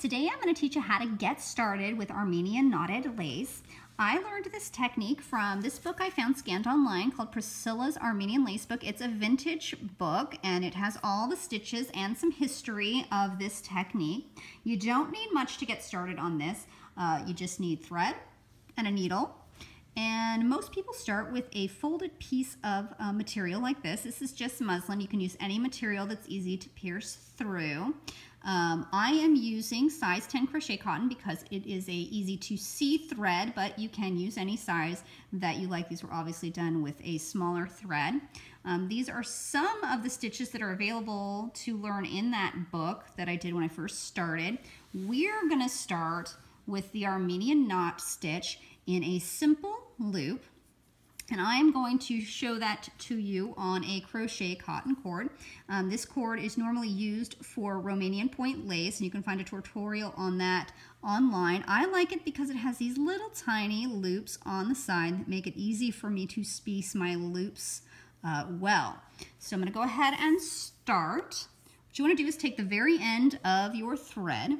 Today I'm going to teach you how to get started with Armenian knotted lace. I learned this technique from this book I found scanned online called Priscilla's Armenian Lace Book. It's a vintage book and it has all the stitches and some history of this technique. You don't need much to get started on this. You just need thread and a needle. And most people start with a folded piece of material like this. This is just muslin. You can use any material that's easy to pierce through. I am using size 10 crochet cotton because it is a easy to see thread, but you can use any size that you like. These were obviously done with a smaller thread. These are some of the stitches that are available to learn in that book that I did when I first started. We're going to start with the Armenian knot stitch in a simple loop, and I'm going to show that to you on a crochet cotton cord. This cord is normally used for Romanian point lace, and you can find a tutorial on that online. I like it because it has these little tiny loops on the side that make it easy for me to piece my loops well. So I'm going to go ahead and start. What you want to do is take the very end of your thread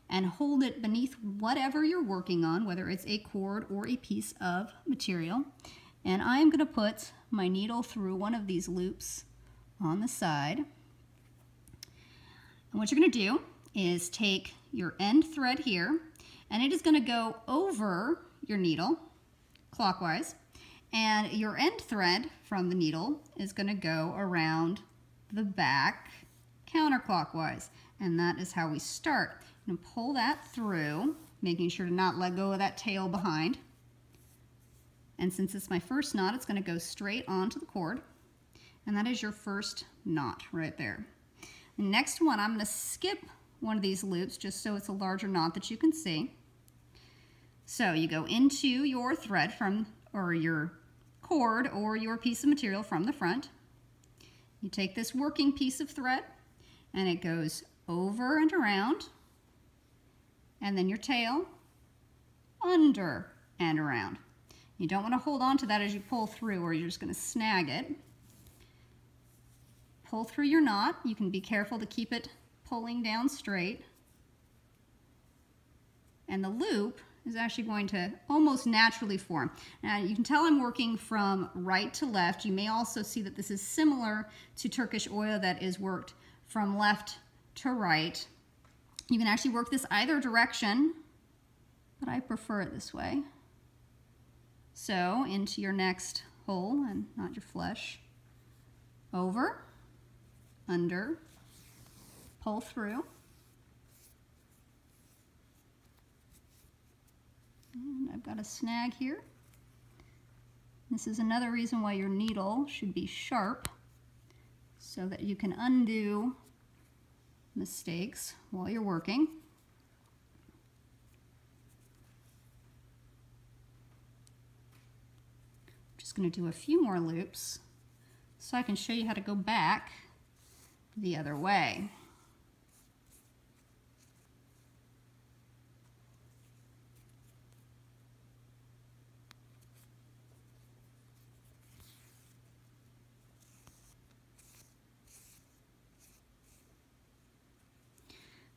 and hold it beneath whatever you're working on, whether it's a cord or a piece of material. And I'm going to put my needle through one of these loops on the side. And what you're going to do is take your end thread here, and it is going to go over your needle clockwise, and your end thread from the needle is going to go around the back counterclockwise. And that is how we start. And pull that through, making sure to not let go of that tail behind. And since it's my first knot, it's going to go straight onto the cord. And that is your first knot right there. The next one, I'm going to skip one of these loops just so it's a larger knot that you can see. So you go into your thread or your cord or your piece of material from the front. You take this working piece of thread and it goes over and around, and then your tail under and around. You don't want to hold on to that as you pull through, or you're just going to snag it. Pull through your knot. You can be careful to keep it pulling down straight. And the loop is actually going to almost naturally form. Now you can tell I'm working from right to left. You may also see that this is similar to Turkish oil that is worked from left to right. You can actually work this either direction, but I prefer it this way. So into your next hole and not your flesh, over, under, pull through, and I've got a snag here. This is another reason why your needle should be sharp so that you can undo mistakes while you're working. I'm just going to do a few more loops so I can show you how to go back the other way.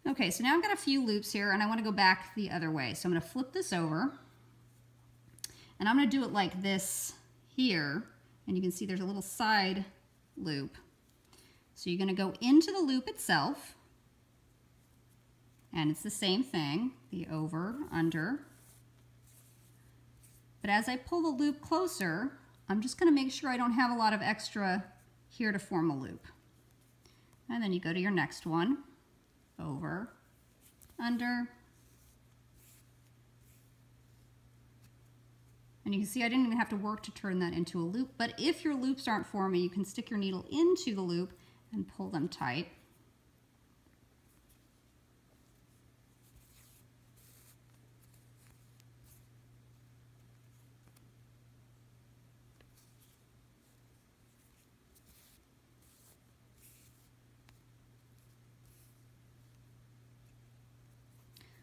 Okay, so now I've got a few loops here and I want to go back the other way. So I'm going to flip this over and I'm going to do it like this here, and you can see there's a little side loop. So you're going to go into the loop itself, and it's the same thing, the over, under. But as I pull the loop closer, I'm just going to make sure I don't have a lot of extra here to form a loop. And then you go to your next one. Over, under, and you can see I didn't even have to work to turn that into a loop, but if your loops aren't forming, you can stick your needle into the loop and pull them tight.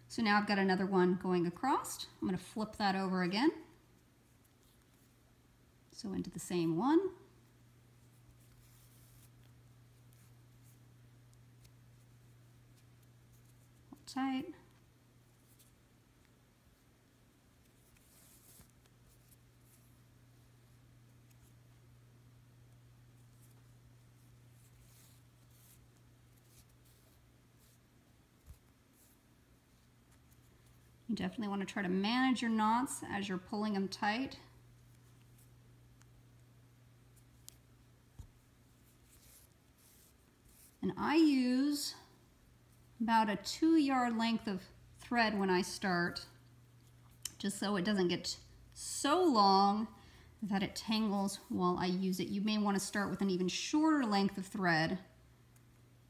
So now I've got another one going across. I'm going to flip that over again. So into the same one. tight. You definitely want to try to manage your knots as you're pulling them tight. And I use about a 2-yard length of thread when I start, just so it doesn't get so long that it tangles while I use it. You may want to start with an even shorter length of thread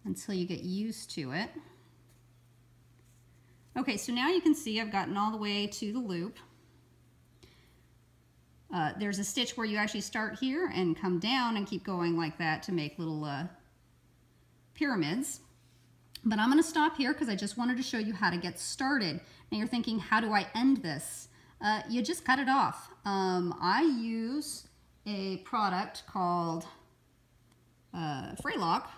until you get used to it. Okay, so now you can see I've gotten all the way to the loop. There's a stitch where you actually start here and come down and keep going like that to make little pyramids. But I'm going to stop here because I just wanted to show you how to get started. Now you're thinking, how do I end this? You just cut it off. I use a product called Fraylock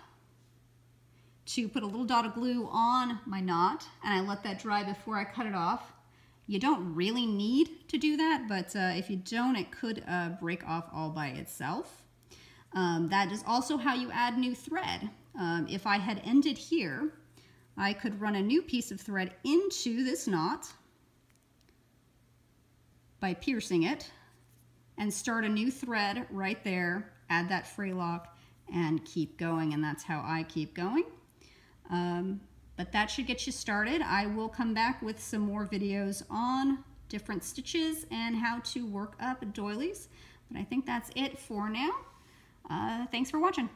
to put a little dot of glue on my knot, and I let that dry before I cut it off. You don't really need to do that, but if you don't, it could break off all by itself. That is also how you add new thread. If I had ended here, I could run a new piece of thread into this knot by piercing it and start a new thread right there, add that Fraylock, and keep going, and that's how I keep going. But that should get you started. I will come back with some more videos on different stitches and how to work up doilies, but I think that's it for now. Thanks for watching.